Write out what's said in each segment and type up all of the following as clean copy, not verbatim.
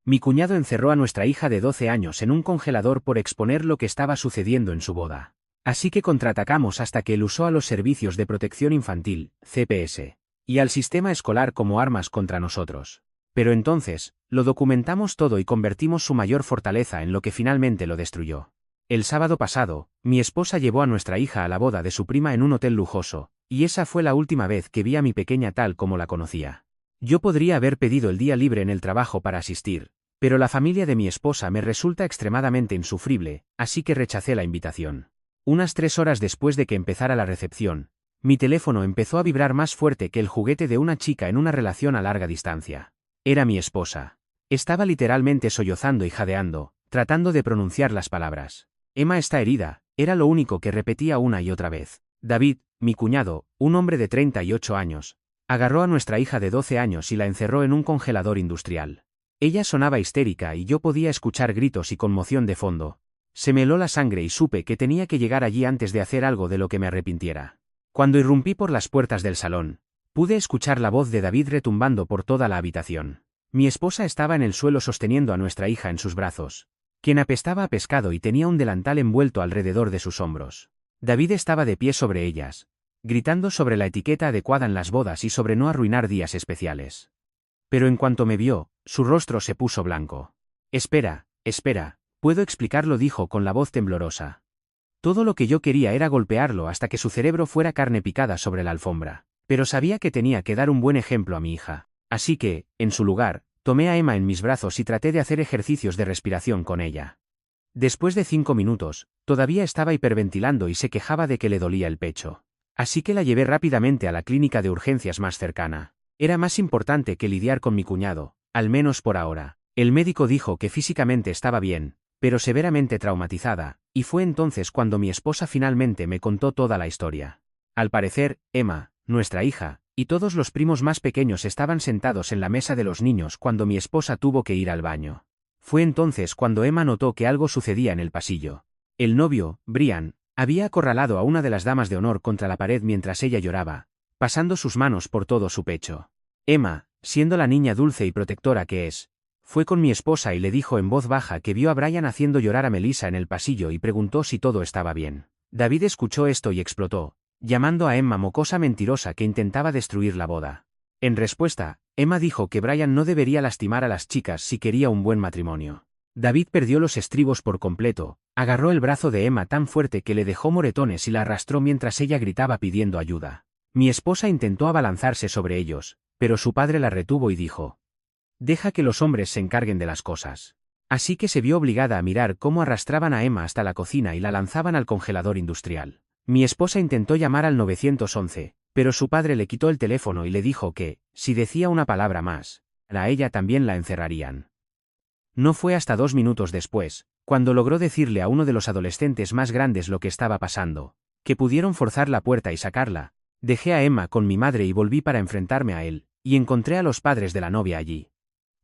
Mi cuñado encerró a nuestra hija de 12 años en un congelador por exponer lo que estaba sucediendo en su boda. Así que contraatacamos hasta que él usó a los servicios de protección infantil, CPS, y al sistema escolar como armas contra nosotros. Pero entonces, lo documentamos todo y convertimos su mayor fortaleza en lo que finalmente lo destruyó. El sábado pasado, mi esposa llevó a nuestra hija a la boda de su prima en un hotel lujoso, y esa fue la última vez que vi a mi pequeña tal como la conocía. Yo podría haber pedido el día libre en el trabajo para asistir, pero la familia de mi esposa me resulta extremadamente insufrible, así que rechacé la invitación. Unas 3 horas después de que empezara la recepción, mi teléfono empezó a vibrar más fuerte que el juguete de una chica en una relación a larga distancia. Era mi esposa. Estaba literalmente sollozando y jadeando, tratando de pronunciar las palabras. Emma está herida, era lo único que repetía una y otra vez. David, mi cuñado, un hombre de 38 años, agarró a nuestra hija de 12 años y la encerró en un congelador industrial. Ella sonaba histérica y yo podía escuchar gritos y conmoción de fondo. Se me heló la sangre y supe que tenía que llegar allí antes de hacer algo de lo que me arrepintiera. Cuando irrumpí por las puertas del salón, pude escuchar la voz de David retumbando por toda la habitación. Mi esposa estaba en el suelo sosteniendo a nuestra hija en sus brazos, quien apestaba a pescado y tenía un delantal envuelto alrededor de sus hombros. David estaba de pie sobre ellas, gritando sobre la etiqueta adecuada en las bodas y sobre no arruinar días especiales. Pero en cuanto me vio, su rostro se puso blanco. Espera, puedo explicarlo, dijo con la voz temblorosa. Todo lo que yo quería era golpearlo hasta que su cerebro fuera carne picada sobre la alfombra, pero sabía que tenía que dar un buen ejemplo a mi hija. Así que, en su lugar, tomé a Emma en mis brazos y traté de hacer ejercicios de respiración con ella. Después de 5 minutos, todavía estaba hiperventilando y se quejaba de que le dolía el pecho. Así que la llevé rápidamente a la clínica de urgencias más cercana. Era más importante que lidiar con mi cuñado, al menos por ahora. El médico dijo que físicamente estaba bien, pero severamente traumatizada, y fue entonces cuando mi esposa finalmente me contó toda la historia. Al parecer, Emma, nuestra hija, y todos los primos más pequeños estaban sentados en la mesa de los niños cuando mi esposa tuvo que ir al baño. Fue entonces cuando Emma notó que algo sucedía en el pasillo. El novio, Brian, había acorralado a una de las damas de honor contra la pared mientras ella lloraba, pasando sus manos por todo su pecho. Emma, siendo la niña dulce y protectora que es, fue con mi esposa y le dijo en voz baja que vio a Brian haciendo llorar a Melissa en el pasillo y preguntó si todo estaba bien. David escuchó esto y explotó, llamando a Emma mocosa mentirosa que intentaba destruir la boda. En respuesta, Emma dijo que Brian no debería lastimar a las chicas si quería un buen matrimonio. David perdió los estribos por completo, agarró el brazo de Emma tan fuerte que le dejó moretones y la arrastró mientras ella gritaba pidiendo ayuda. Mi esposa intentó abalanzarse sobre ellos, pero su padre la retuvo y dijo: «Deja que los hombres se encarguen de las cosas». Así que se vio obligada a mirar cómo arrastraban a Emma hasta la cocina y la lanzaban al congelador industrial. Mi esposa intentó llamar al 911, pero su padre le quitó el teléfono y le dijo que, si decía una palabra más, a ella también la encerrarían. No fue hasta 2 minutos después, cuando logró decirle a uno de los adolescentes más grandes lo que estaba pasando, que pudieron forzar la puerta y sacarla. Dejé a Emma con mi madre y volví para enfrentarme a él, y encontré a los padres de la novia allí.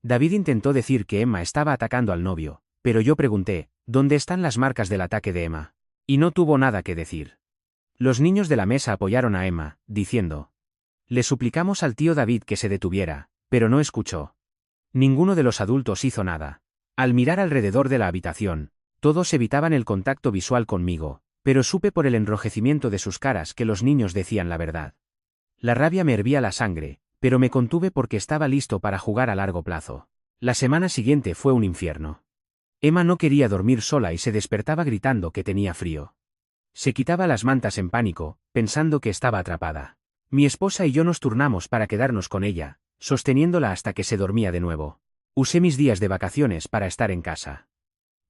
David intentó decir que Emma estaba atacando al novio, pero yo pregunté, ¿dónde están las marcas del ataque de Emma? Y no tuvo nada que decir. Los niños de la mesa apoyaron a Emma, diciendo: «Le suplicamos al tío David que se detuviera», pero no escuchó. Ninguno de los adultos hizo nada. Al mirar alrededor de la habitación, todos evitaban el contacto visual conmigo, pero supe por el enrojecimiento de sus caras que los niños decían la verdad. La rabia me hervía la sangre, pero me contuve porque estaba listo para jugar a largo plazo. La semana siguiente fue un infierno. Emma no quería dormir sola y se despertaba gritando que tenía frío. Se quitaba las mantas en pánico, pensando que estaba atrapada. Mi esposa y yo nos turnamos para quedarnos con ella, sosteniéndola hasta que se dormía de nuevo. Usé mis días de vacaciones para estar en casa.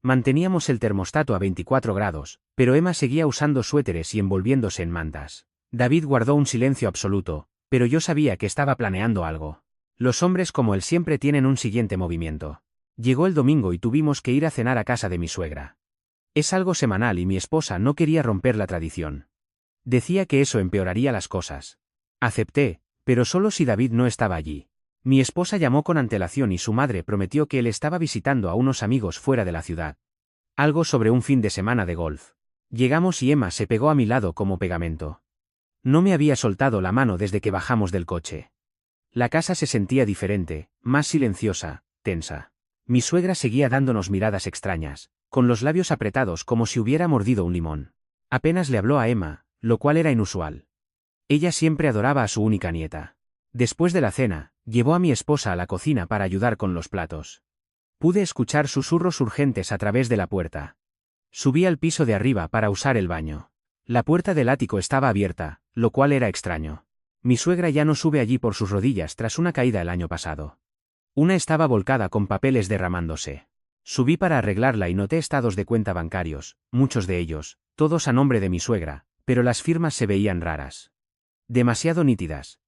Manteníamos el termostato a 24 grados, pero Emma seguía usando suéteres y envolviéndose en mantas. David guardó un silencio absoluto, pero yo sabía que estaba planeando algo. Los hombres como él siempre tienen un siguiente movimiento. Llegó el domingo y tuvimos que ir a cenar a casa de mi suegra. Es algo semanal y mi esposa no quería romper la tradición. Decía que eso empeoraría las cosas. Acepté, pero solo si David no estaba allí. Mi esposa llamó con antelación y su madre prometió que él estaba visitando a unos amigos fuera de la ciudad. Algo sobre un fin de semana de golf. Llegamos y Emma se pegó a mi lado como pegamento. No me había soltado la mano desde que bajamos del coche. La casa se sentía diferente, más silenciosa, tensa. Mi suegra seguía dándonos miradas extrañas, con los labios apretados como si hubiera mordido un limón. Apenas le habló a Emma, lo cual era inusual. Ella siempre adoraba a su única nieta. Después de la cena, llevó a mi esposa a la cocina para ayudar con los platos. Pude escuchar susurros urgentes a través de la puerta. Subí al piso de arriba para usar el baño. La puerta del ático estaba abierta, lo cual era extraño. Mi suegra ya no sube allí por sus rodillas tras una caída el año pasado. Una estaba volcada con papeles derramándose. Subí para arreglarla y noté estados de cuenta bancarios, muchos de ellos, todos a nombre de mi suegra, pero las firmas se veían raras. Demasiado nítidas.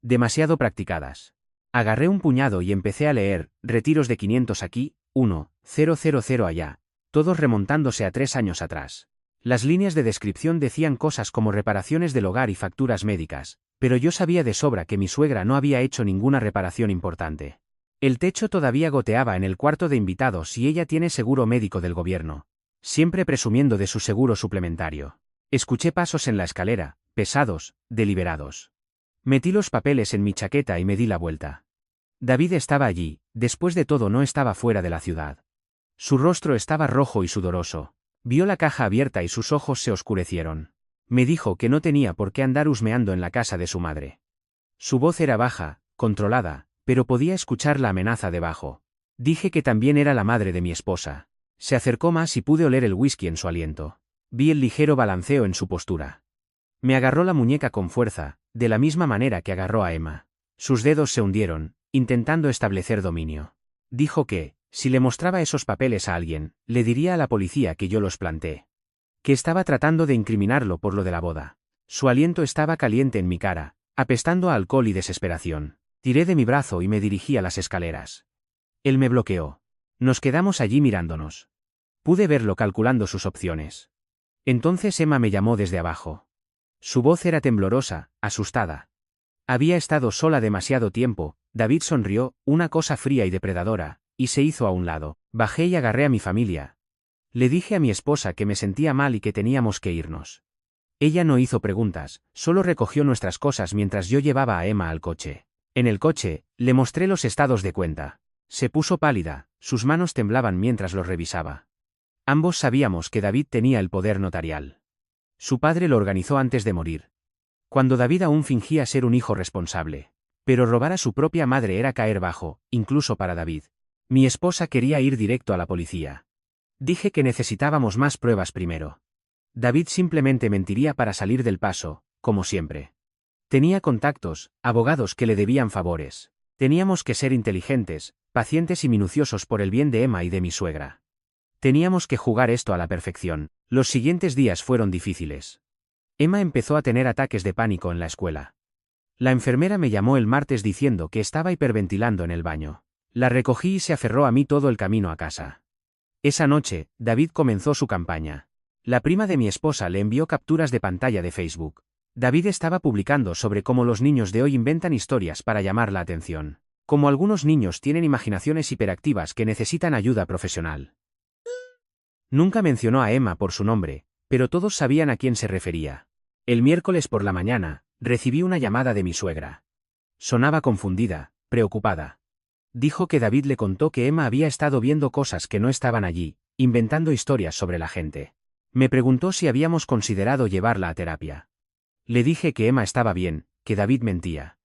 Demasiado practicadas. Agarré un puñado y empecé a leer, retiros de 500 aquí, 1,000 allá, todos remontándose a 3 años atrás. Las líneas de descripción decían cosas como reparaciones del hogar y facturas médicas, pero yo sabía de sobra que mi suegra no había hecho ninguna reparación importante. El techo todavía goteaba en el cuarto de invitados y ella tiene seguro médico del gobierno, siempre presumiendo de su seguro suplementario. Escuché pasos en la escalera, pesados, deliberados. Metí los papeles en mi chaqueta y me di la vuelta. David estaba allí, después de todo no estaba fuera de la ciudad. Su rostro estaba rojo y sudoroso. Vio la caja abierta y sus ojos se oscurecieron. Me dijo que no tenía por qué andar husmeando en la casa de su madre. Su voz era baja, controlada, pero podía escuchar la amenaza debajo. Dije que también era la madre de mi esposa. Se acercó más y pude oler el whisky en su aliento. Vi el ligero balanceo en su postura. Me agarró la muñeca con fuerza, de la misma manera que agarró a Emma. Sus dedos se hundieron, intentando establecer dominio. Dijo que, si le mostraba esos papeles a alguien, le diría a la policía que yo los planté. Que estaba tratando de incriminarlo por lo de la boda. Su aliento estaba caliente en mi cara, apestando a alcohol y desesperación. Tiré de mi brazo y me dirigí a las escaleras. Él me bloqueó. Nos quedamos allí mirándonos. Pude verlo calculando sus opciones. Entonces Emma me llamó desde abajo. Su voz era temblorosa, asustada. Había estado sola demasiado tiempo. David sonrió, una cosa fría y depredadora, y se hizo a un lado. Bajé y agarré a mi familia. Le dije a mi esposa que me sentía mal y que teníamos que irnos. Ella no hizo preguntas, solo recogió nuestras cosas mientras yo llevaba a Emma al coche. En el coche, le mostré los estados de cuenta. Se puso pálida, sus manos temblaban mientras los revisaba. Ambos sabíamos que David tenía el poder notarial. Su padre lo organizó antes de morir. Cuando David aún fingía ser un hijo responsable. Pero robar a su propia madre era caer bajo, incluso para David. Mi esposa quería ir directo a la policía. Dije que necesitábamos más pruebas primero. David simplemente mentiría para salir del paso, como siempre. Tenía contactos, abogados que le debían favores. Teníamos que ser inteligentes, pacientes y minuciosos por el bien de Emma y de mi suegra. Teníamos que jugar esto a la perfección. Los siguientes días fueron difíciles. Emma empezó a tener ataques de pánico en la escuela. La enfermera me llamó el martes diciendo que estaba hiperventilando en el baño. La recogí y se aferró a mí todo el camino a casa. Esa noche, David comenzó su campaña. La prima de mi esposa le envió capturas de pantalla de Facebook. David estaba publicando sobre cómo los niños de hoy inventan historias para llamar la atención. Como algunos niños tienen imaginaciones hiperactivas que necesitan ayuda profesional. Nunca mencionó a Emma por su nombre, pero todos sabían a quién se refería. El miércoles por la mañana, recibí una llamada de mi suegra. Sonaba confundida, preocupada. Dijo que David le contó que Emma había estado viendo cosas que no estaban allí, inventando historias sobre la gente. Me preguntó si habíamos considerado llevarla a terapia. Le dije que Emma estaba bien, que David mentía.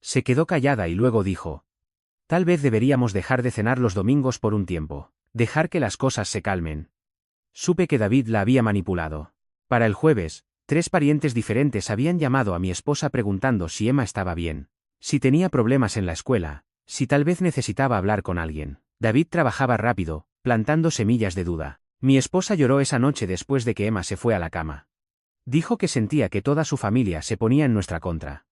Se quedó callada y luego dijo: tal vez deberíamos dejar de cenar los domingos por un tiempo, dejar que las cosas se calmen. Supe que David la había manipulado. Para el jueves, 3 parientes diferentes habían llamado a mi esposa preguntando si Emma estaba bien, si tenía problemas en la escuela, si tal vez necesitaba hablar con alguien. David trabajaba rápido, plantando semillas de duda. Mi esposa lloró esa noche después de que Emma se fue a la cama. Dijo que sentía que toda su familia se ponía en nuestra contra.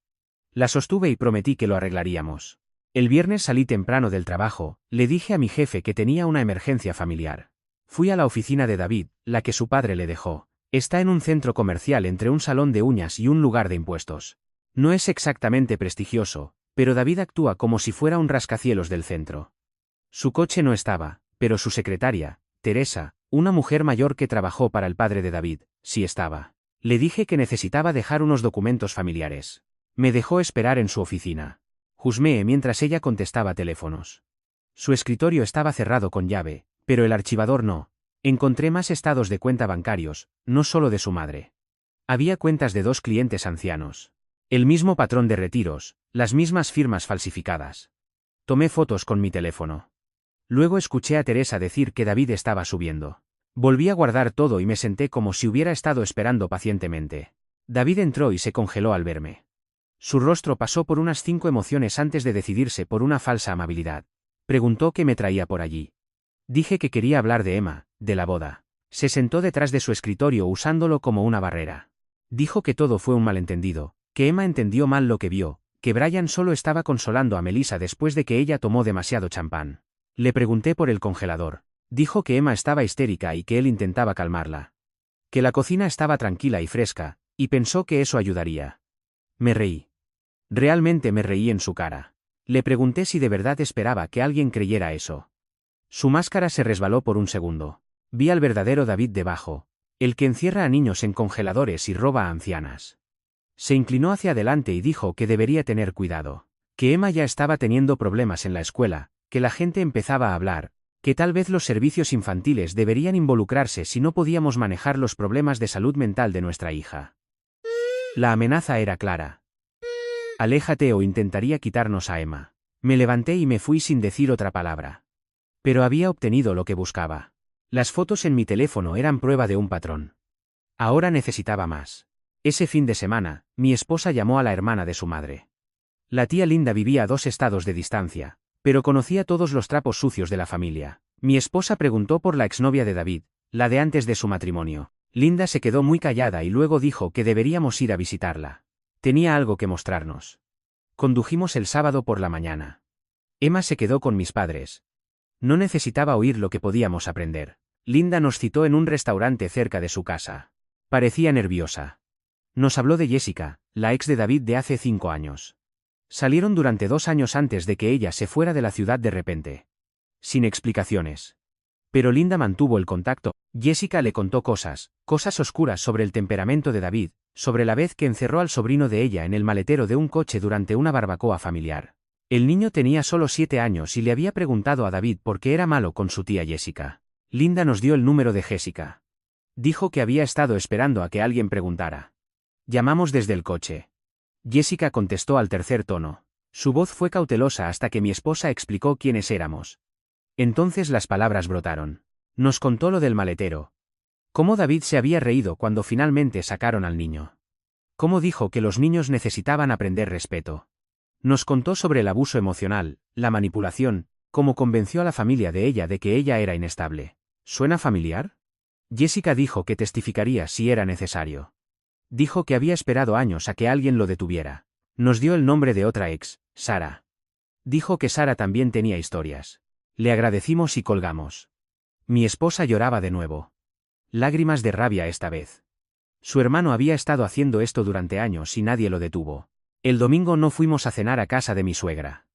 La sostuve y prometí que lo arreglaríamos. El viernes salí temprano del trabajo, le dije a mi jefe que tenía una emergencia familiar. Fui a la oficina de David, la que su padre le dejó. Está en un centro comercial entre un salón de uñas y un lugar de impuestos. No es exactamente prestigioso, pero David actúa como si fuera un rascacielos del centro. Su coche no estaba, pero su secretaria, Teresa, una mujer mayor que trabajó para el padre de David, sí estaba. Le dije que necesitaba dejar unos documentos familiares. Me dejó esperar en su oficina. Husmeé mientras ella contestaba teléfonos. Su escritorio estaba cerrado con llave, pero el archivador no. Encontré más estados de cuenta bancarios, no solo de su madre. Había cuentas de 2 clientes ancianos. El mismo patrón de retiros, las mismas firmas falsificadas. Tomé fotos con mi teléfono. Luego escuché a Teresa decir que David estaba subiendo. Volví a guardar todo y me senté como si hubiera estado esperando pacientemente. David entró y se congeló al verme. Su rostro pasó por unas 5 emociones antes de decidirse por una falsa amabilidad. Preguntó qué me traía por allí. Dije que quería hablar de Emma, de la boda. Se sentó detrás de su escritorio usándolo como una barrera. Dijo que todo fue un malentendido, que Emma entendió mal lo que vio, que Brian solo estaba consolando a Melissa después de que ella tomó demasiado champán. Le pregunté por el congelador. Dijo que Emma estaba histérica y que él intentaba calmarla. Que la cocina estaba tranquila y fresca, y pensó que eso ayudaría. Me reí. Realmente me reí en su cara. Le pregunté si de verdad esperaba que alguien creyera eso. Su máscara se resbaló por un segundo. Vi al verdadero David debajo, el que encierra a niños en congeladores y roba a ancianas. Se inclinó hacia adelante y dijo que debería tener cuidado, que Emma ya estaba teniendo problemas en la escuela, que la gente empezaba a hablar, que tal vez los servicios infantiles deberían involucrarse si no podíamos manejar los problemas de salud mental de nuestra hija. La amenaza era clara. Aléjate o intentaría quitarnos a Emma. Me levanté y me fui sin decir otra palabra. Pero había obtenido lo que buscaba. Las fotos en mi teléfono eran prueba de un patrón. Ahora necesitaba más. Ese fin de semana, mi esposa llamó a la hermana de su madre. La tía Linda vivía a 2 estados de distancia, pero conocía todos los trapos sucios de la familia. Mi esposa preguntó por la exnovia de David, la de antes de su matrimonio. Linda se quedó muy callada y luego dijo que deberíamos ir a visitarla. Tenía algo que mostrarnos. Condujimos el sábado por la mañana. Emma se quedó con mis padres. No necesitaba oír lo que podíamos aprender. Linda nos citó en un restaurante cerca de su casa. Parecía nerviosa. Nos habló de Jessica, la ex de David de hace 5 años. Salieron durante 2 años antes de que ella se fuera de la ciudad de repente. Sin explicaciones. Pero Linda mantuvo el contacto. Jessica le contó cosas oscuras sobre el temperamento de David, sobre la vez que encerró al sobrino de ella en el maletero de un coche durante una barbacoa familiar. El niño tenía solo 7 años y le había preguntado a David por qué era malo con su tía Jessica. Linda nos dio el número de Jessica. Dijo que había estado esperando a que alguien preguntara. Llamamos desde el coche. Jessica contestó al tercer tono. Su voz fue cautelosa hasta que mi esposa explicó quiénes éramos. Entonces las palabras brotaron. Nos contó lo del maletero. Cómo David se había reído cuando finalmente sacaron al niño. Cómo dijo que los niños necesitaban aprender respeto. Nos contó sobre el abuso emocional, la manipulación, cómo convenció a la familia de ella de que ella era inestable. ¿Suena familiar? Jessica dijo que testificaría si era necesario. Dijo que había esperado años a que alguien lo detuviera. Nos dio el nombre de otra ex, Sara. Dijo que Sara también tenía historias. Le agradecimos y colgamos. Mi esposa lloraba de nuevo. Lágrimas de rabia esta vez. Su hermano había estado haciendo esto durante años y nadie lo detuvo. El domingo no fuimos a cenar a casa de mi suegra.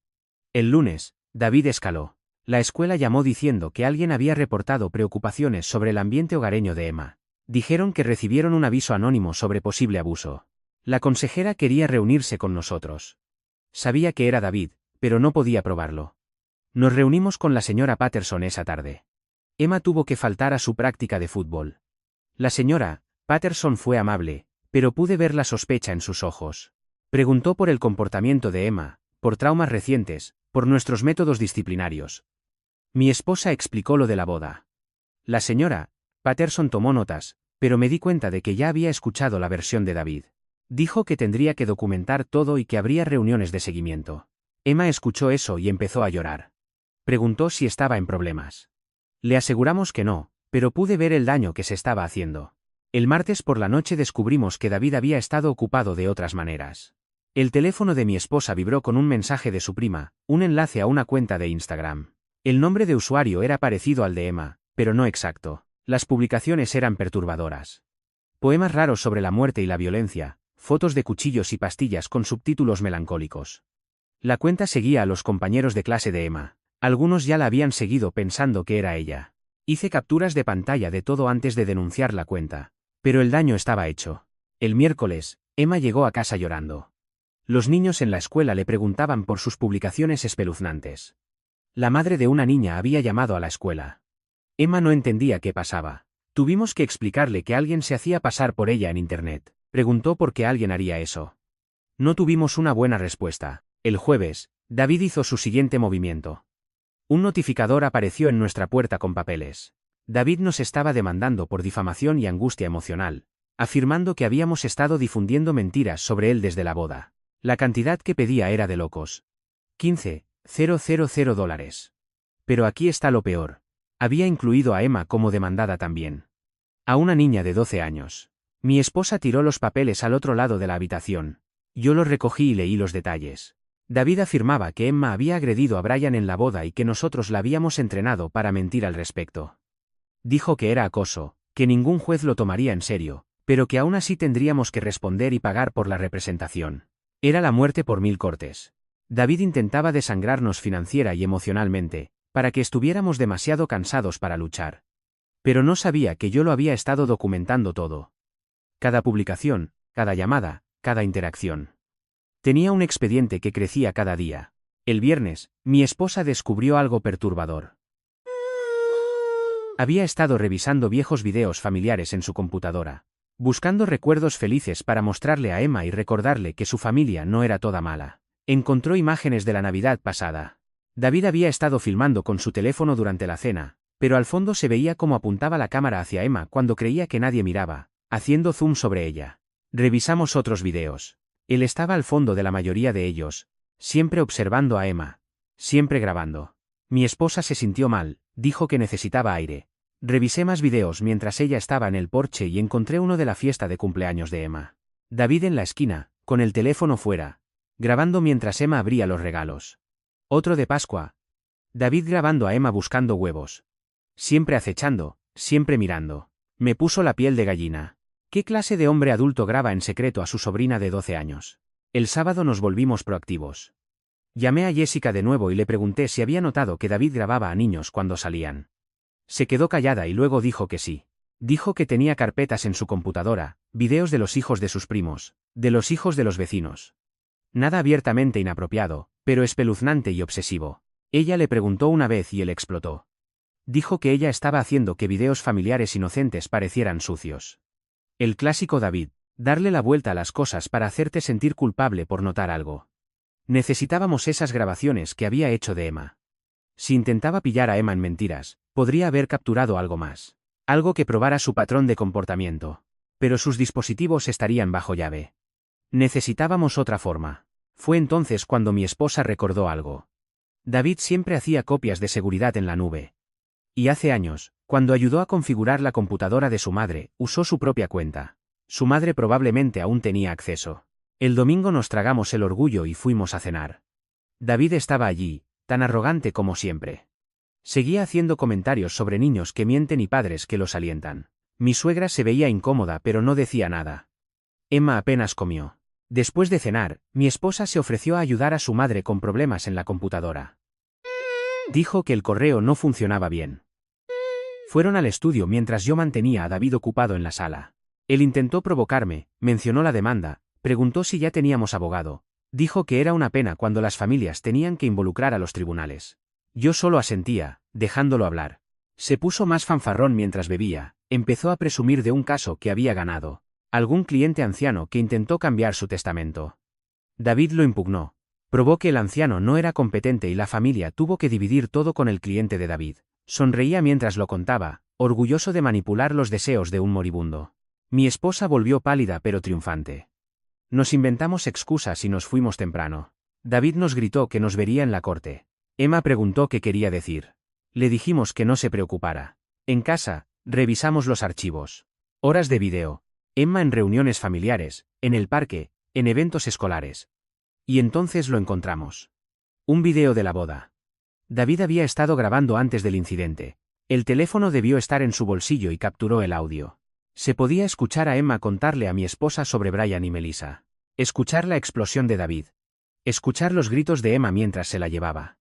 El lunes, David escaló. La escuela llamó diciendo que alguien había reportado preocupaciones sobre el ambiente hogareño de Emma. Dijeron que recibieron un aviso anónimo sobre posible abuso. La consejera quería reunirse con nosotros. Sabía que era David, pero no podía probarlo. Nos reunimos con la señora Patterson esa tarde. Emma tuvo que faltar a su práctica de fútbol. La señora Patterson fue amable, pero pude ver la sospecha en sus ojos. Preguntó por el comportamiento de Emma, por traumas recientes, por nuestros métodos disciplinarios. Mi esposa explicó lo de la boda. La señora Patterson tomó notas, pero me di cuenta de que ya había escuchado la versión de David. Dijo que tendría que documentar todo y que habría reuniones de seguimiento. Emma escuchó eso y empezó a llorar. Preguntó si estaba en problemas. Le aseguramos que no, pero pude ver el daño que se estaba haciendo. El martes por la noche descubrimos que David había estado ocupado de otras maneras. El teléfono de mi esposa vibró con un mensaje de su prima, un enlace a una cuenta de Instagram. El nombre de usuario era parecido al de Emma, pero no exacto. Las publicaciones eran perturbadoras. Poemas raros sobre la muerte y la violencia, fotos de cuchillos y pastillas con subtítulos melancólicos. La cuenta seguía a los compañeros de clase de Emma. Algunos ya la habían seguido pensando que era ella. Hice capturas de pantalla de todo antes de denunciar la cuenta. Pero el daño estaba hecho. El miércoles, Emma llegó a casa llorando. Los niños en la escuela le preguntaban por sus publicaciones espeluznantes. La madre de una niña había llamado a la escuela. Emma no entendía qué pasaba. Tuvimos que explicarle que alguien se hacía pasar por ella en Internet. Preguntó por qué alguien haría eso. No tuvimos una buena respuesta. El jueves, David hizo su siguiente movimiento. Un notificador apareció en nuestra puerta con papeles. David nos estaba demandando por difamación y angustia emocional, afirmando que habíamos estado difundiendo mentiras sobre él desde la boda. La cantidad que pedía era de locos. $15,000. Pero aquí está lo peor. Había incluido a Emma como demandada también. A una niña de 12 años. Mi esposa tiró los papeles al otro lado de la habitación. Yo los recogí y leí los detalles. David afirmaba que Emma había agredido a Brian en la boda y que nosotros la habíamos entrenado para mentir al respecto. Dijo que era acoso, que ningún juez lo tomaría en serio, pero que aún así tendríamos que responder y pagar por la representación. Era la muerte por 1000 cortes. David intentaba desangrarnos financiera y emocionalmente, para que estuviéramos demasiado cansados para luchar. Pero no sabía que yo lo había estado documentando todo. Cada publicación, cada llamada, cada interacción. Tenía un expediente que crecía cada día. El viernes, mi esposa descubrió algo perturbador. Había estado revisando viejos videos familiares en su computadora, buscando recuerdos felices para mostrarle a Emma y recordarle que su familia no era toda mala. Encontró imágenes de la Navidad pasada. David había estado filmando con su teléfono durante la cena, pero al fondo se veía cómo apuntaba la cámara hacia Emma cuando creía que nadie miraba, haciendo zoom sobre ella. Revisamos otros videos. Él estaba al fondo de la mayoría de ellos, siempre observando a Emma, siempre grabando. Mi esposa se sintió mal, dijo que necesitaba aire. Revisé más videos mientras ella estaba en el porche y encontré uno de la fiesta de cumpleaños de Emma. David en la esquina, con el teléfono fuera, grabando mientras Emma abría los regalos. Otro de Pascua. David grabando a Emma buscando huevos. Siempre acechando, siempre mirando. Me puso la piel de gallina. ¿Qué clase de hombre adulto graba en secreto a su sobrina de 12 años? El sábado nos volvimos proactivos. Llamé a Jessica de nuevo y le pregunté si había notado que David grababa a niños cuando salían. Se quedó callada y luego dijo que sí. Dijo que tenía carpetas en su computadora, videos de los hijos de sus primos, de los hijos de los vecinos. Nada abiertamente inapropiado, pero espeluznante y obsesivo. Ella le preguntó una vez y él explotó. Dijo que ella estaba haciendo que videos familiares inocentes parecieran sucios. El clásico David, darle la vuelta a las cosas para hacerte sentir culpable por notar algo. Necesitábamos esas grabaciones que había hecho de Emma. Si intentaba pillar a Emma en mentiras, podría haber capturado algo más. Algo que probara su patrón de comportamiento. Pero sus dispositivos estarían bajo llave. Necesitábamos otra forma. Fue entonces cuando mi esposa recordó algo. David siempre hacía copias de seguridad en la nube. Y hace años, cuando ayudó a configurar la computadora de su madre, usó su propia cuenta. Su madre probablemente aún tenía acceso. El domingo nos tragamos el orgullo y fuimos a cenar. David estaba allí, tan arrogante como siempre. Seguía haciendo comentarios sobre niños que mienten y padres que los alientan. Mi suegra se veía incómoda pero no decía nada. Emma apenas comió. Después de cenar, mi esposa se ofreció a ayudar a su madre con problemas en la computadora. Dijo que el correo no funcionaba bien. Fueron al estudio mientras yo mantenía a David ocupado en la sala. Él intentó provocarme, mencionó la demanda, preguntó si ya teníamos abogado. Dijo que era una pena cuando las familias tenían que involucrar a los tribunales. Yo solo asentía, dejándolo hablar. Se puso más fanfarrón mientras bebía, empezó a presumir de un caso que había ganado. Algún cliente anciano que intentó cambiar su testamento. David lo impugnó. Probó que el anciano no era competente y la familia tuvo que dividir todo con el cliente de David. Sonreía mientras lo contaba, orgulloso de manipular los deseos de un moribundo. Mi esposa volvió pálida pero triunfante. Nos inventamos excusas y nos fuimos temprano. David nos gritó que nos vería en la corte. Emma preguntó qué quería decir. Le dijimos que no se preocupara. En casa, revisamos los archivos. Horas de video. Emma en reuniones familiares, en el parque, en eventos escolares. Y entonces lo encontramos. Un video de la boda. David había estado grabando antes del incidente. El teléfono debió estar en su bolsillo y capturó el audio. Se podía escuchar a Emma contarle a mi esposa sobre Brian y Melissa. Escuchar la explosión de David. Escuchar los gritos de Emma mientras se la llevaba.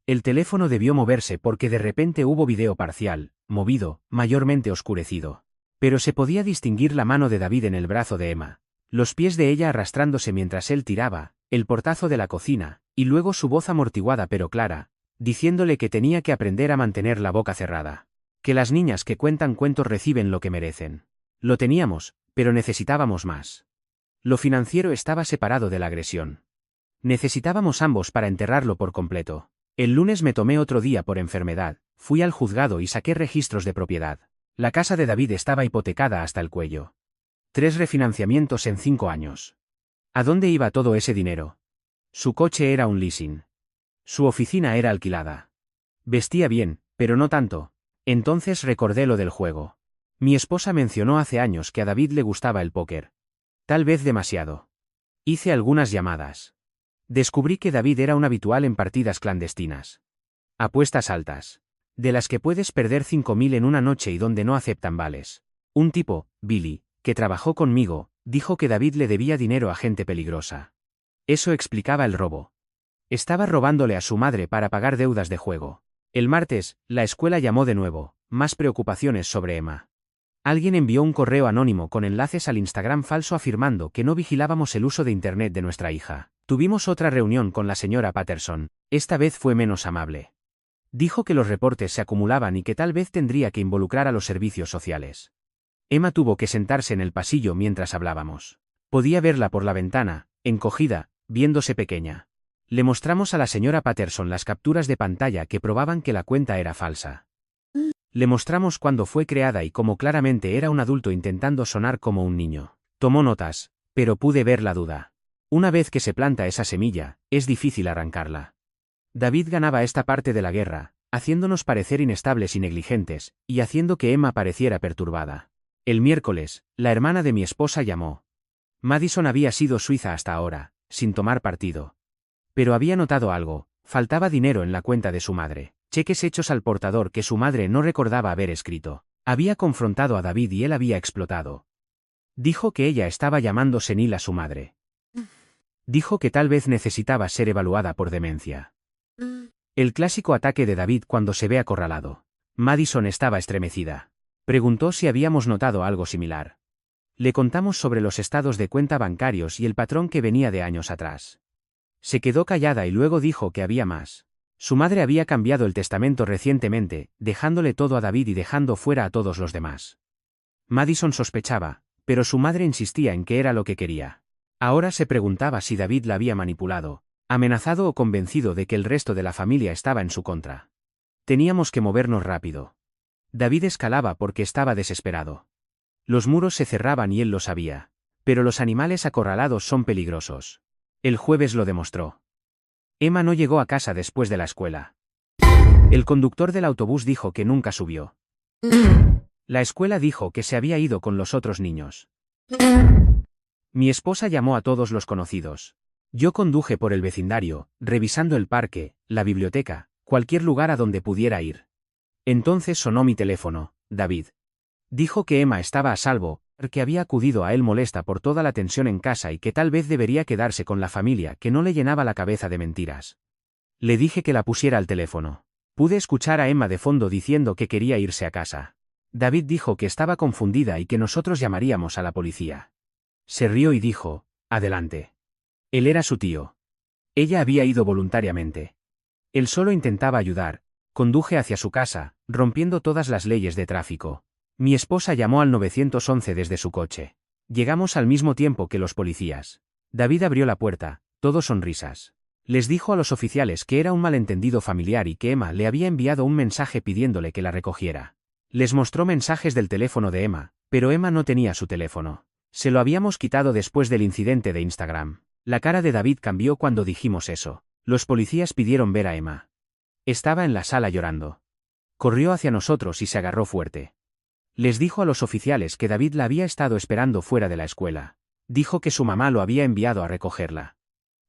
El teléfono debió moverse porque de repente hubo video parcial, movido, mayormente oscurecido. Pero se podía distinguir la mano de David en el brazo de Emma, los pies de ella arrastrándose mientras él tiraba, el portazo de la cocina, y luego su voz amortiguada pero clara. diciéndole que tenía que aprender a mantener la boca cerrada. Que las niñas que cuentan cuentos reciben lo que merecen. Lo teníamos, pero necesitábamos más. Lo financiero estaba separado de la agresión. Necesitábamos ambos para enterrarlo por completo. El lunes me tomé otro día por enfermedad, fui al juzgado y saqué registros de propiedad. La casa de David estaba hipotecada hasta el cuello. 3 refinanciamientos en 5 años. ¿A dónde iba todo ese dinero? Su coche era un leasing. Su oficina era alquilada. Vestía bien, pero no tanto. Entonces recordé lo del juego. Mi esposa mencionó hace años que a David le gustaba el póker. Tal vez demasiado. Hice algunas llamadas. Descubrí que David era un habitual en partidas clandestinas. Apuestas altas. De las que puedes perder 5.000 en una noche y donde no aceptan vales. Un tipo, Billy, que trabajó conmigo, dijo que David le debía dinero a gente peligrosa. Eso explicaba el robo. Estaba robándole a su madre para pagar deudas de juego. El martes, la escuela llamó de nuevo, más preocupaciones sobre Emma. Alguien envió un correo anónimo con enlaces al Instagram falso afirmando que no vigilábamos el uso de Internet de nuestra hija. Tuvimos otra reunión con la señora Patterson, esta vez fue menos amable. Dijo que los reportes se acumulaban y que tal vez tendría que involucrar a los servicios sociales. Emma tuvo que sentarse en el pasillo mientras hablábamos. Podía verla por la ventana, encogida, viéndose pequeña. Le mostramos a la señora Patterson las capturas de pantalla que probaban que la cuenta era falsa. Le mostramos cuándo fue creada y cómo claramente era un adulto intentando sonar como un niño. Tomó notas, pero pude ver la duda. Una vez que se planta esa semilla, es difícil arrancarla. David ganaba esta parte de la guerra, haciéndonos parecer inestables y negligentes, y haciendo que Emma pareciera perturbada. El miércoles, la hermana de mi esposa llamó. Madison había sido suiza hasta ahora, sin tomar partido. Pero había notado algo, faltaba dinero en la cuenta de su madre, cheques hechos al portador que su madre no recordaba haber escrito. Había confrontado a David y él había explotado. Dijo que ella estaba llamando senil a su madre. Dijo que tal vez necesitaba ser evaluada por demencia. El clásico ataque de David cuando se ve acorralado. Madison estaba estremecida. Preguntó si habíamos notado algo similar. Le contamos sobre los estados de cuenta bancarios y el patrón que venía de años atrás. Se quedó callada y luego dijo que había más. Su madre había cambiado el testamento recientemente, dejándole todo a David y dejando fuera a todos los demás. Madison sospechaba, pero su madre insistía en que era lo que quería. Ahora se preguntaba si David la había manipulado, amenazado o convencido de que el resto de la familia estaba en su contra. Teníamos que movernos rápido. David escalaba porque estaba desesperado. Los muros se cerraban y él lo sabía. Pero los animales acorralados son peligrosos. El jueves lo demostró. Emma no llegó a casa después de la escuela. El conductor del autobús dijo que nunca subió. La escuela dijo que se había ido con los otros niños. Mi esposa llamó a todos los conocidos. Yo conduje por el vecindario, revisando el parque, la biblioteca, cualquier lugar a donde pudiera ir. Entonces sonó mi teléfono, David. Dijo que Emma estaba a salvo, que había acudido a él molesta por toda la tensión en casa y que tal vez debería quedarse con la familia que no le llenaba la cabeza de mentiras. Le dije que la pusiera al teléfono. Pude escuchar a Emma de fondo diciendo que quería irse a casa. David dijo que estaba confundida y que nosotros llamaríamos a la policía. Se rió y dijo, adelante. Él era su tío. Ella había ido voluntariamente. Él solo intentaba ayudar. Conduje hacia su casa, rompiendo todas las leyes de tráfico. Mi esposa llamó al 911 desde su coche. Llegamos al mismo tiempo que los policías. David abrió la puerta, todo sonrisas. Les dijo a los oficiales que era un malentendido familiar y que Emma le había enviado un mensaje pidiéndole que la recogiera. Les mostró mensajes del teléfono de Emma, pero Emma no tenía su teléfono. Se lo habíamos quitado después del incidente de Instagram. La cara de David cambió cuando dijimos eso. Los policías pidieron ver a Emma. Estaba en la sala llorando. Corrió hacia nosotros y se agarró fuerte. Les dijo a los oficiales que David la había estado esperando fuera de la escuela. Dijo que su mamá lo había enviado a recogerla.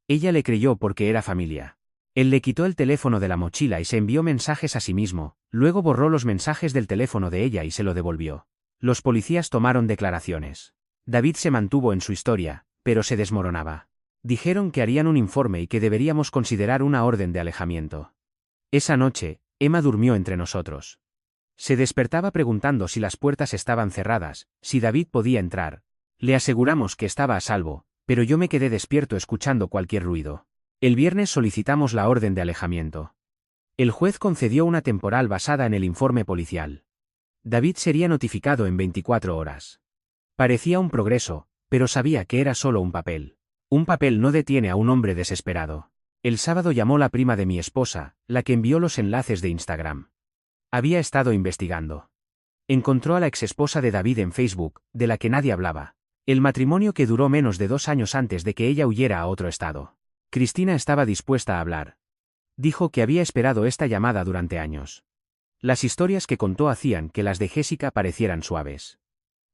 Ella le creyó porque era familia. Él le quitó el teléfono de la mochila y se envió mensajes a sí mismo, luego borró los mensajes del teléfono de ella y se lo devolvió. Los policías tomaron declaraciones. David se mantuvo en su historia, pero se desmoronaba. Dijeron que harían un informe y que deberíamos considerar una orden de alejamiento. Esa noche, Emma durmió entre nosotros. Se despertaba preguntando si las puertas estaban cerradas, si David podía entrar. Le aseguramos que estaba a salvo, pero yo me quedé despierto escuchando cualquier ruido. El viernes solicitamos la orden de alejamiento. El juez concedió una temporal basada en el informe policial. David sería notificado en 24 horas. Parecía un progreso, pero sabía que era solo un papel. Un papel no detiene a un hombre desesperado. El sábado llamó la prima de mi esposa, la que envió los enlaces de Instagram. Había estado investigando. Encontró a la exesposa de David en Facebook, de la que nadie hablaba. El matrimonio que duró menos de 2 años antes de que ella huyera a otro estado. Cristina estaba dispuesta a hablar. Dijo que había esperado esta llamada durante años. Las historias que contó hacían que las de Jessica parecieran suaves.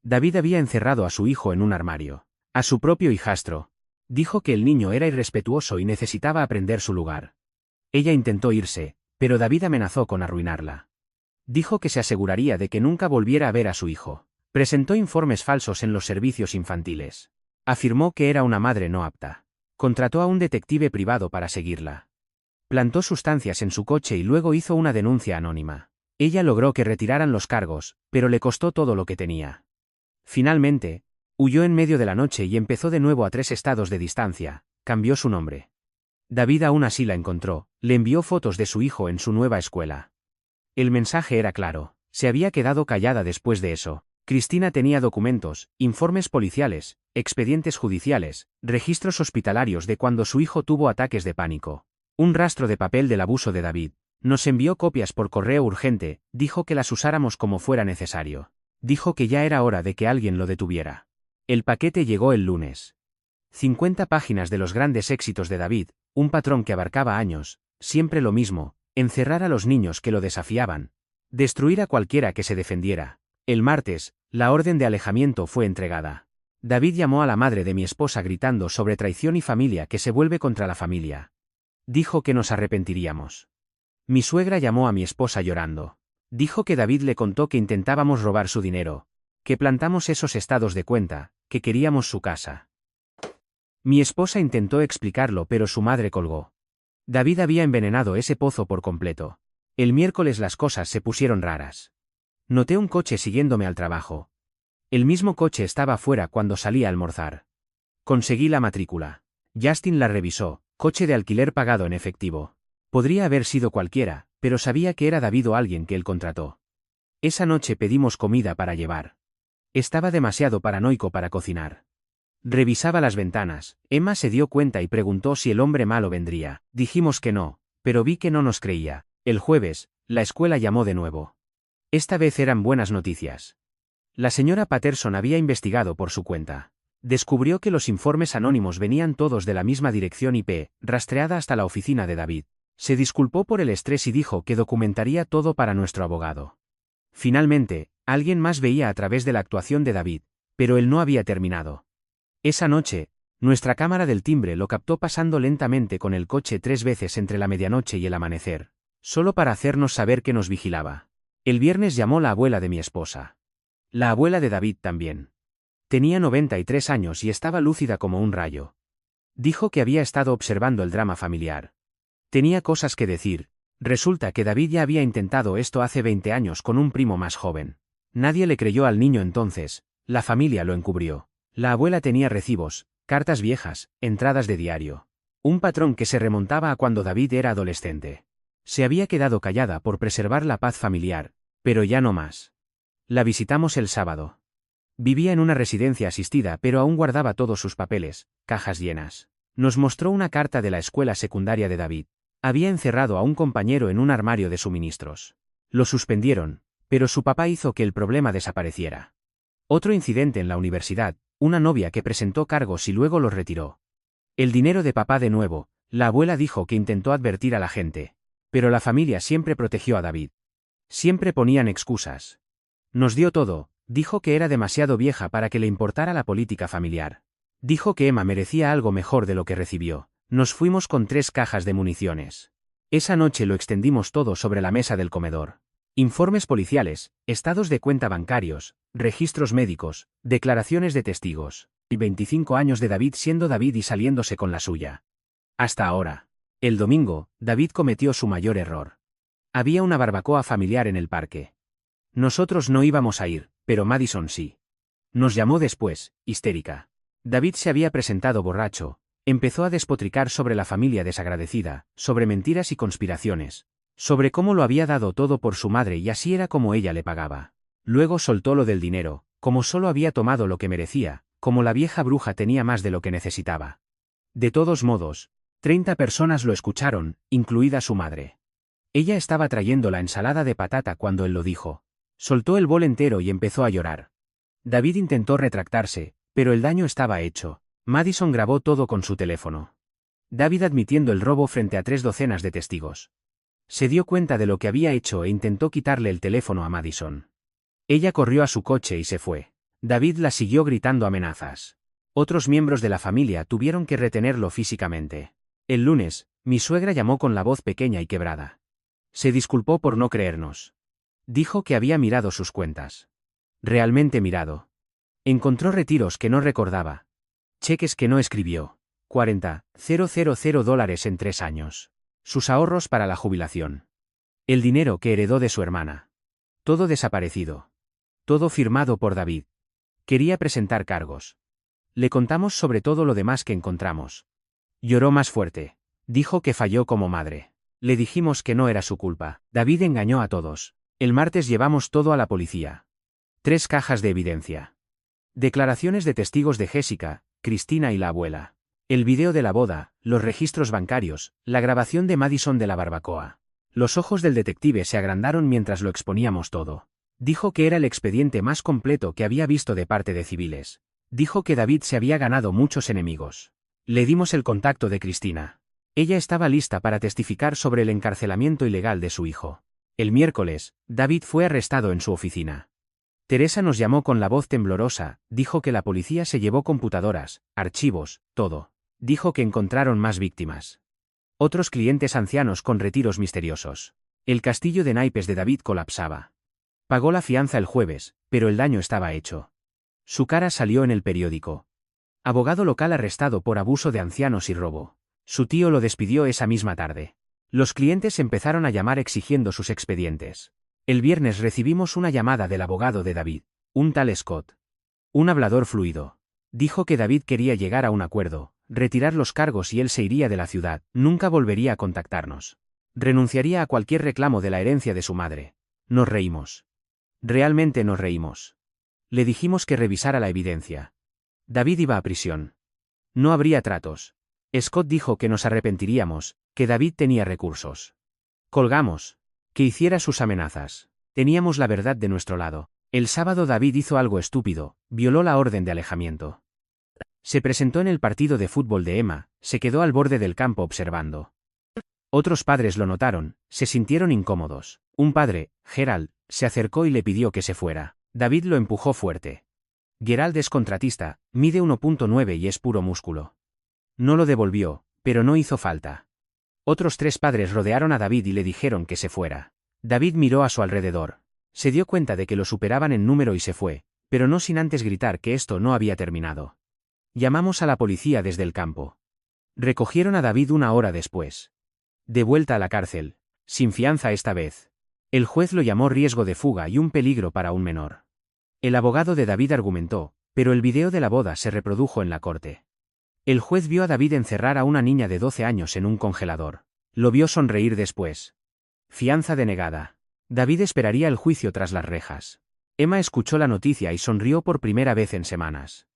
David había encerrado a su hijo en un armario. A su propio hijastro. Dijo que el niño era irrespetuoso y necesitaba aprender su lugar. Ella intentó irse, pero David amenazó con arruinarla. Dijo que se aseguraría de que nunca volviera a ver a su hijo. Presentó informes falsos en los servicios infantiles. Afirmó que era una madre no apta. Contrató a un detective privado para seguirla. Plantó sustancias en su coche y luego hizo una denuncia anónima. Ella logró que retiraran los cargos, pero le costó todo lo que tenía. Finalmente, huyó en medio de la noche y empezó de nuevo a 3 estados de distancia. Cambió su nombre. David aún así la encontró, le envió fotos de su hijo en su nueva escuela. El mensaje era claro, se había quedado callada después de eso. Cristina tenía documentos, informes policiales, expedientes judiciales, registros hospitalarios de cuando su hijo tuvo ataques de pánico. Un rastro de papel del abuso de David. Nos envió copias por correo urgente, dijo que las usáramos como fuera necesario. Dijo que ya era hora de que alguien lo detuviera. El paquete llegó el lunes. 50 páginas de los grandes éxitos de David, un patrón que abarcaba años, siempre lo mismo, encerrar a los niños que lo desafiaban, destruir a cualquiera que se defendiera. El martes, la orden de alejamiento fue entregada. David llamó a la madre de mi esposa gritando sobre traición y familia que se vuelve contra la familia. Dijo que nos arrepentiríamos. Mi suegra llamó a mi esposa llorando. Dijo que David le contó que intentábamos robar su dinero, que plantamos esos estados de cuenta, que queríamos su casa. Mi esposa intentó explicarlo pero su madre colgó. David había envenenado ese pozo por completo. El miércoles las cosas se pusieron raras. Noté un coche siguiéndome al trabajo. El mismo coche estaba fuera cuando salí a almorzar. Conseguí la matrícula. Justin la revisó, coche de alquiler pagado en efectivo. Podría haber sido cualquiera, pero sabía que era David o alguien que él contrató. Esa noche pedimos comida para llevar. Estaba demasiado paranoico para cocinar. Revisaba las ventanas. Emma se dio cuenta y preguntó si el hombre malo vendría. Dijimos que no, pero vi que no nos creía. El jueves, la escuela llamó de nuevo. Esta vez eran buenas noticias. La señora Patterson había investigado por su cuenta. Descubrió que los informes anónimos venían todos de la misma dirección IP, rastreada hasta la oficina de David. Se disculpó por el estrés y dijo que documentaría todo para nuestro abogado. Finalmente, alguien más veía a través de la actuación de David, pero él no había terminado. Esa noche, nuestra cámara del timbre lo captó pasando lentamente con el coche 3 veces entre la medianoche y el amanecer, solo para hacernos saber que nos vigilaba. El viernes llamó la abuela de mi esposa. La abuela de David también. Tenía 93 años y estaba lúcida como un rayo. Dijo que había estado observando el drama familiar. Tenía cosas que decir. Resulta que David ya había intentado esto hace 20 años con un primo más joven. Nadie le creyó al niño entonces, la familia lo encubrió. La abuela tenía recibos, cartas viejas, entradas de diario. Un patrón que se remontaba a cuando David era adolescente. Se había quedado callada por preservar la paz familiar, pero ya no más. La visitamos el sábado. Vivía en una residencia asistida pero aún guardaba todos sus papeles, cajas llenas. Nos mostró una carta de la escuela secundaria de David. Había encerrado a un compañero en un armario de suministros. Lo suspendieron, pero su papá hizo que el problema desapareciera. Otro incidente en la universidad, una novia que presentó cargos y luego los retiró. El dinero de papá de nuevo, la abuela dijo que intentó advertir a la gente, pero la familia siempre protegió a David. Siempre ponían excusas. Nos dio todo, dijo que era demasiado vieja para que le importara la política familiar. Dijo que Emma merecía algo mejor de lo que recibió. Nos fuimos con 3 cajas de municiones. Esa noche lo extendimos todo sobre la mesa del comedor. Informes policiales, estados de cuenta bancarios, registros médicos, declaraciones de testigos, y 25 años de David siendo David y saliéndose con la suya. Hasta ahora. El domingo, David cometió su mayor error. Había una barbacoa familiar en el parque. Nosotros no íbamos a ir, pero Madison sí. Nos llamó después, histérica. David se había presentado borracho. Empezó a despotricar sobre la familia desagradecida, sobre mentiras y conspiraciones. Sobre cómo lo había dado todo por su madre y así era como ella le pagaba. Luego soltó lo del dinero, como solo había tomado lo que merecía, como la vieja bruja tenía más de lo que necesitaba. De todos modos, 30 personas lo escucharon, incluida su madre. Ella estaba trayendo la ensalada de patata cuando él lo dijo. Soltó el bol entero y empezó a llorar. David intentó retractarse, pero el daño estaba hecho. Madison grabó todo con su teléfono. David admitiendo el robo frente a 3 docenas de testigos. Se dio cuenta de lo que había hecho e intentó quitarle el teléfono a Madison. Ella corrió a su coche y se fue. David la siguió gritando amenazas. Otros miembros de la familia tuvieron que retenerlo físicamente. El lunes, mi suegra llamó con la voz pequeña y quebrada. Se disculpó por no creernos. Dijo que había mirado sus cuentas. Realmente mirado. Encontró retiros que no recordaba. Cheques que no escribió. 40,000 dólares en 3 años. Sus ahorros para la jubilación. El dinero que heredó de su hermana. Todo desaparecido. Todo firmado por David. Quería presentar cargos. Le contamos sobre todo lo demás que encontramos. Lloró más fuerte. Dijo que falló como madre. Le dijimos que no era su culpa. David engañó a todos. El martes llevamos todo a la policía. 3 cajas de evidencia. Declaraciones de testigos de Jessica, Cristina y la abuela. El video de la boda, los registros bancarios, la grabación de Madison de la barbacoa. Los ojos del detective se agrandaron mientras lo exponíamos todo. Dijo que era el expediente más completo que había visto de parte de civiles. Dijo que David se había ganado muchos enemigos. Le dimos el contacto de Cristina. Ella estaba lista para testificar sobre el encarcelamiento ilegal de su hijo. El miércoles, David fue arrestado en su oficina. Teresa nos llamó con la voz temblorosa, dijo que la policía se llevó computadoras, archivos, todo. Dijo que encontraron más víctimas. Otros clientes ancianos con retiros misteriosos. El castillo de naipes de David colapsaba. Pagó la fianza el jueves, pero el daño estaba hecho. Su cara salió en el periódico. Abogado local arrestado por abuso de ancianos y robo. Su tío lo despidió esa misma tarde. Los clientes empezaron a llamar exigiendo sus expedientes. El viernes recibimos una llamada del abogado de David, un tal Scott. Un hablador fluido. Dijo que David quería llegar a un acuerdo, retirar los cargos y él se iría de la ciudad, nunca volvería a contactarnos. Renunciaría a cualquier reclamo de la herencia de su madre. Nos reímos. Realmente nos reímos. Le dijimos que revisara la evidencia. David iba a prisión. No habría tratos. Scott dijo que nos arrepentiríamos, que David tenía recursos. Colgamos. Que hiciera sus amenazas. Teníamos la verdad de nuestro lado. El sábado David hizo algo estúpido, violó la orden de alejamiento. Se presentó en el partido de fútbol de Emma, se quedó al borde del campo observando. Otros padres lo notaron, se sintieron incómodos. Un padre, Gerald, se acercó y le pidió que se fuera. David lo empujó fuerte. Gerald es contratista, mide 1.9 y es puro músculo. No lo devolvió, pero no hizo falta. Otros 3 padres rodearon a David y le dijeron que se fuera. David miró a su alrededor. Se dio cuenta de que lo superaban en número y se fue, pero no sin antes gritar que esto no había terminado. Llamamos a la policía desde el campo. Recogieron a David 1 hora después. De vuelta a la cárcel, sin fianza esta vez. El juez lo llamó riesgo de fuga y un peligro para un menor. El abogado de David argumentó, pero el video de la boda se reprodujo en la corte. El juez vio a David encerrar a una niña de 12 años en un congelador. Lo vio sonreír después. Fianza denegada. David esperaría el juicio tras las rejas. Emma escuchó la noticia y sonrió por primera vez en semanas.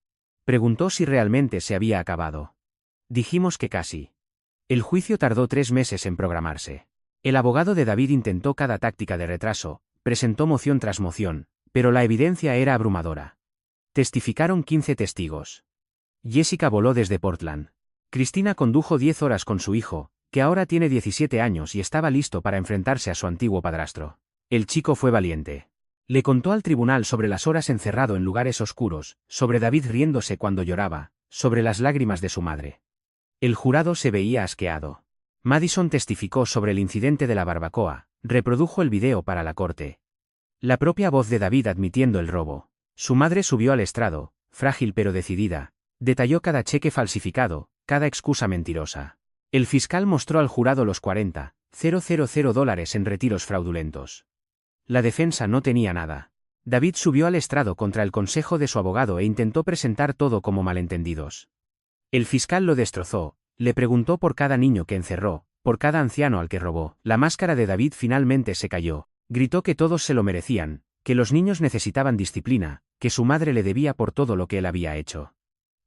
Preguntó si realmente se había acabado. Dijimos que casi. El juicio tardó 3 meses en programarse. El abogado de David intentó cada táctica de retraso, presentó moción tras moción, pero la evidencia era abrumadora. Testificaron 15 testigos. Jessica voló desde Portland. Cristina condujo 10 horas con su hijo, que ahora tiene 17 años y estaba listo para enfrentarse a su antiguo padrastro. El chico fue valiente. Le contó al tribunal sobre las horas encerrado en lugares oscuros, sobre David riéndose cuando lloraba, sobre las lágrimas de su madre. El jurado se veía asqueado. Madison testificó sobre el incidente de la barbacoa, reprodujo el video para la corte. La propia voz de David admitiendo el robo. Su madre subió al estrado, frágil pero decidida. Detalló cada cheque falsificado, cada excusa mentirosa. El fiscal mostró al jurado los 40,000 dólares en retiros fraudulentos. La defensa no tenía nada. David subió al estrado contra el consejo de su abogado e intentó presentar todo como malentendidos. El fiscal lo destrozó, le preguntó por cada niño que encerró, por cada anciano al que robó. La máscara de David finalmente se cayó. Gritó que todos se lo merecían, que los niños necesitaban disciplina, que su madre le debía por todo lo que él había hecho.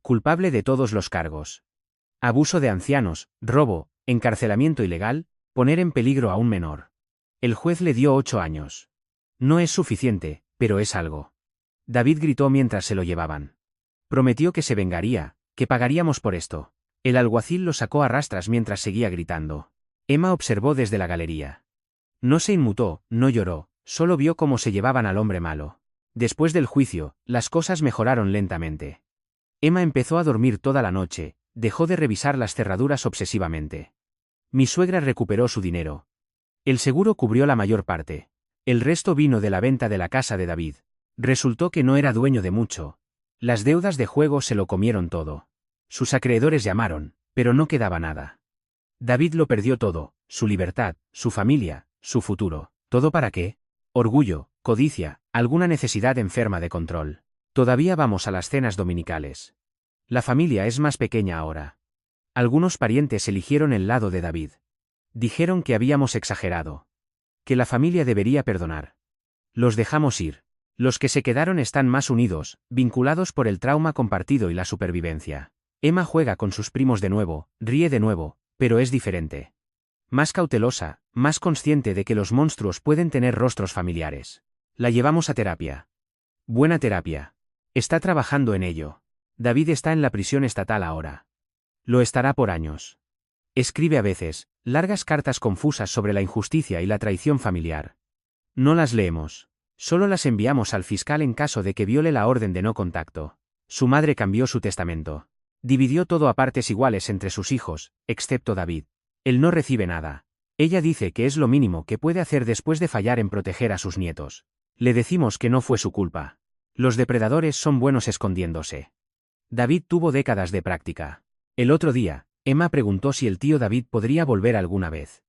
Culpable de todos los cargos. Abuso de ancianos, robo, encarcelamiento ilegal, poner en peligro a un menor. El juez le dio 8 años. No es suficiente, pero es algo. David gritó mientras se lo llevaban. Prometió que se vengaría, que pagaríamos por esto. El alguacil lo sacó a rastras mientras seguía gritando. Emma observó desde la galería. No se inmutó, no lloró, solo vio cómo se llevaban al hombre malo. Después del juicio, las cosas mejoraron lentamente. Emma empezó a dormir toda la noche, dejó de revisar las cerraduras obsesivamente. Mi suegra recuperó su dinero. El seguro cubrió la mayor parte. El resto vino de la venta de la casa de David. Resultó que no era dueño de mucho. Las deudas de juego se lo comieron todo. Sus acreedores llamaron, pero no quedaba nada. David lo perdió todo, su libertad, su familia, su futuro. ¿Todo para qué? Orgullo, codicia, alguna necesidad enferma de control. Todavía vamos a las cenas dominicales. La familia es más pequeña ahora. Algunos parientes eligieron el lado de David. Dijeron que habíamos exagerado. Que la familia debería perdonar. Los dejamos ir. Los que se quedaron están más unidos, vinculados por el trauma compartido y la supervivencia. Emma juega con sus primos de nuevo, ríe de nuevo, pero es diferente. Más cautelosa, más consciente de que los monstruos pueden tener rostros familiares. La llevamos a terapia. Buena terapia. Está trabajando en ello. David está en la prisión estatal ahora. Lo estará por años. Escribe a veces, largas cartas confusas sobre la injusticia y la traición familiar. No las leemos. Solo las enviamos al fiscal en caso de que viole la orden de no contacto. Su madre cambió su testamento. Dividió todo a partes iguales entre sus hijos, excepto David. Él no recibe nada. Ella dice que es lo mínimo que puede hacer después de fallar en proteger a sus nietos. Le decimos que no fue su culpa. Los depredadores son buenos escondiéndose. David tuvo décadas de práctica. El otro día, Emma preguntó si el tío David podría volver alguna vez.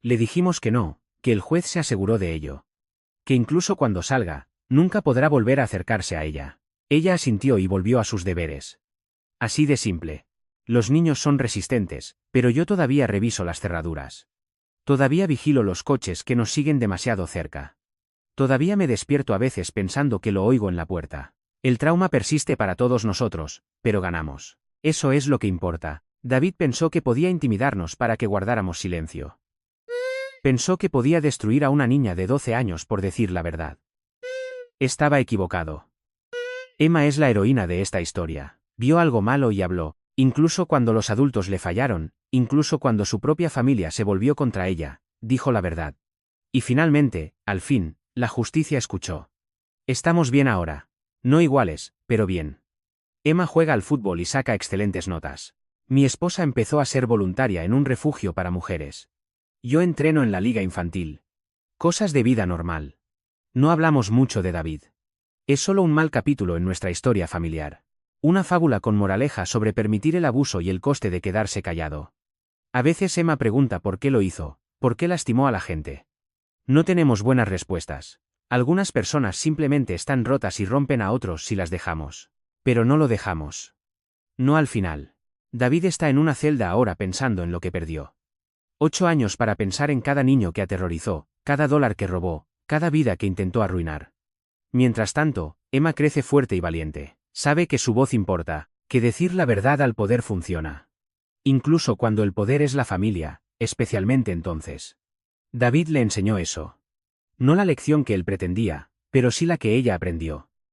Le dijimos que no, que el juez se aseguró de ello. Que incluso cuando salga, nunca podrá volver a acercarse a ella. Ella asintió y volvió a sus deberes. Así de simple. Los niños son resistentes, pero yo todavía reviso las cerraduras. Todavía vigilo los coches que nos siguen demasiado cerca. Todavía me despierto a veces pensando que lo oigo en la puerta. El trauma persiste para todos nosotros, pero ganamos. Eso es lo que importa. David pensó que podía intimidarnos para que guardáramos silencio. Pensó que podía destruir a una niña de 12 años por decir la verdad. Estaba equivocado. Emma es la heroína de esta historia. Vio algo malo y habló, incluso cuando los adultos le fallaron, incluso cuando su propia familia se volvió contra ella, dijo la verdad. Y finalmente, al fin, la justicia escuchó. Estamos bien ahora. No iguales, pero bien. Emma juega al fútbol y saca excelentes notas. Mi esposa empezó a ser voluntaria en un refugio para mujeres. Yo entreno en la liga infantil. Cosas de vida normal. No hablamos mucho de David. Es solo un mal capítulo en nuestra historia familiar. Una fábula con moraleja sobre permitir el abuso y el coste de quedarse callado. A veces Emma pregunta por qué lo hizo, por qué lastimó a la gente. No tenemos buenas respuestas. Algunas personas simplemente están rotas y rompen a otros si las dejamos. Pero no lo dejamos. No al final. David está en una celda ahora pensando en lo que perdió. 8 años para pensar en cada niño que aterrorizó, cada dólar que robó, cada vida que intentó arruinar. Mientras tanto, Emma crece fuerte y valiente. Sabe que su voz importa, que decir la verdad al poder funciona. Incluso cuando el poder es la familia, especialmente entonces. David le enseñó eso. No la lección que él pretendía, pero sí la que ella aprendió.